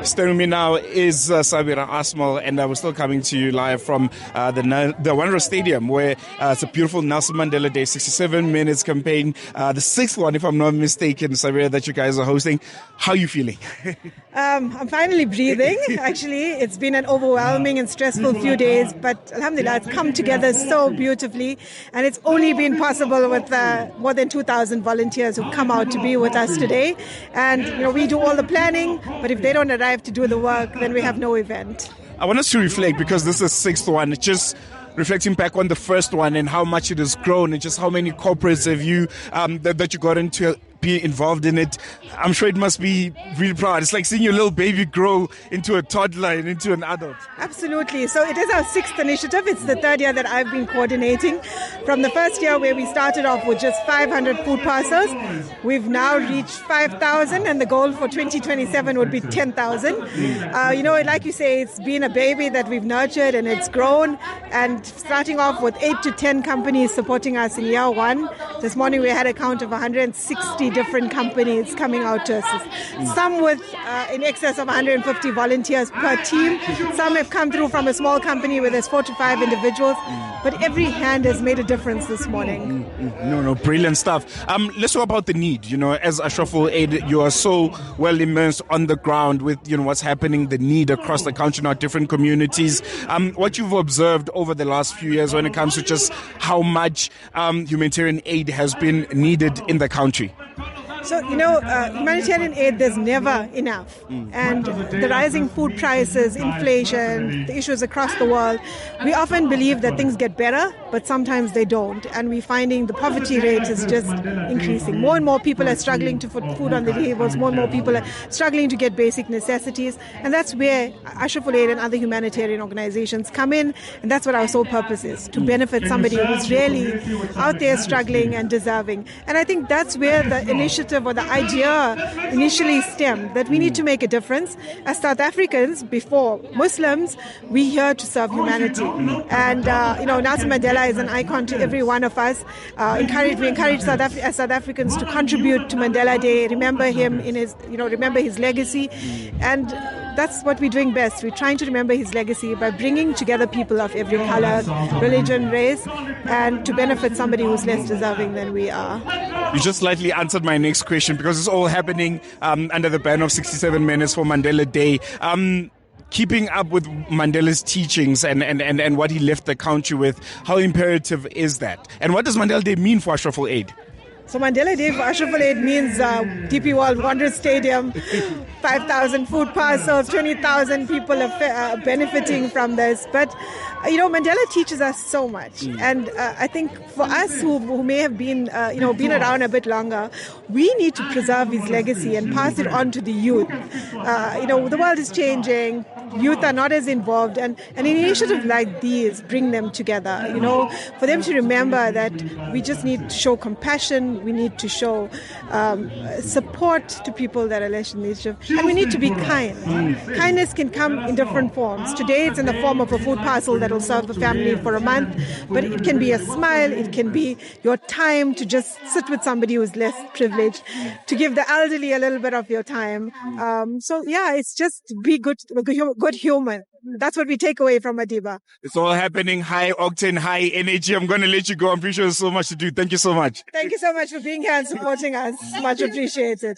Staring me now is Sabera Asmal, and we're still coming to you live from the Wanderers Stadium, where it's a beautiful Nelson Mandela Day 67 minutes campaign, the sixth one, if I'm not mistaken, Sabera, that you guys are hosting. How are you feeling? I'm finally breathing. Actually, it's been an overwhelming and stressful few days, but alhamdulillah, it's come together so beautifully, and it's only been possible with more than 2,000 volunteers who come out to be with us today. And we do all the planning, but if they don't arrive to do the work, then we have no event. I want us to reflect, because this is the sixth one. It's just reflecting back on the first one and how much it has grown, and just how many corporates have you that you got into be involved in it. I'm sure it must be really proud. It's like seeing your little baby grow into a toddler and into an adult. Absolutely. So it is our sixth initiative. It's the third year that I've been coordinating. From the first year where we started off with just 500 food parcels, we've now reached 5,000, and the goal for 2027 would be 10,000. Like you say, it's been a baby that we've nurtured, and it's grown, and starting off with 8 to 10 companies supporting us in year one. This morning we had a count of 160 different companies coming out to us. Some with in excess of 150 volunteers per team. Some have come through from a small company where there's 4 to 5 individuals. But every hand has made a difference this morning. No, brilliant stuff. Let's talk about the need. As Ashraful Aid, you are so well immersed on the ground with what's happening, the need across the country, now different communities. What you've observed over the last few years when it comes to just how much humanitarian aid has been needed in the country. So, humanitarian aid, there's never enough. And the rising food prices, inflation, the issues across the world, we often believe that things get better, but sometimes they don't. And we're finding the poverty rate is just increasing. More and more people are struggling to put food on the tables. More and more people are struggling to get basic necessities. And that's where Ashraful Aid and other humanitarian organizations come in. And that's what our sole purpose is, to benefit somebody who's really out there struggling and deserving. And I think that's where the initiative or the idea initially stemmed, that we need to make a difference. As South Africans, before Muslims, we're here to serve humanity. And, Nelson Mandela is an icon to every one of us. We encourage as South Africans to contribute to Mandela Day, remember him remember his legacy. And that's what we're doing best. We're trying to remember his legacy by bringing together people of every color, religion, race, and to benefit somebody who's less deserving than we are. You just slightly answered my next question, because it's all happening under the ban of 67 minutes for Mandela Day. Keeping up with Mandela's teachings and what he left the country with, how imperative is that? And what does Mandela Day mean for Ashraful Aid? So Mandela Day for Ashraful Aid means DP World Wanderers Stadium, 5,000 food parcels, 20,000 people are benefiting from this. But, Mandela teaches us so much. And I think for us who may have been, been around a bit longer, we need to preserve his legacy and pass it on to the youth. The world is changing. Youth are not as involved, and an initiative like these bring them together, for them to remember that we just need to show compassion, we need to show support to people that are less in need, and we need to be kind. Kindness can come in different forms. Today it's in the form of a food parcel that will serve the family for a month, but it can be a smile, it can be your time to just sit with somebody who's less privileged, to give the elderly a little bit of your time. It's just be good human. That's what we take away from Madiba. It's all happening, high octane, high energy. I'm going to let you go. I'm pretty sure there's so much to do. Thank you so much. Thank you so much for being here and supporting us. Much appreciated.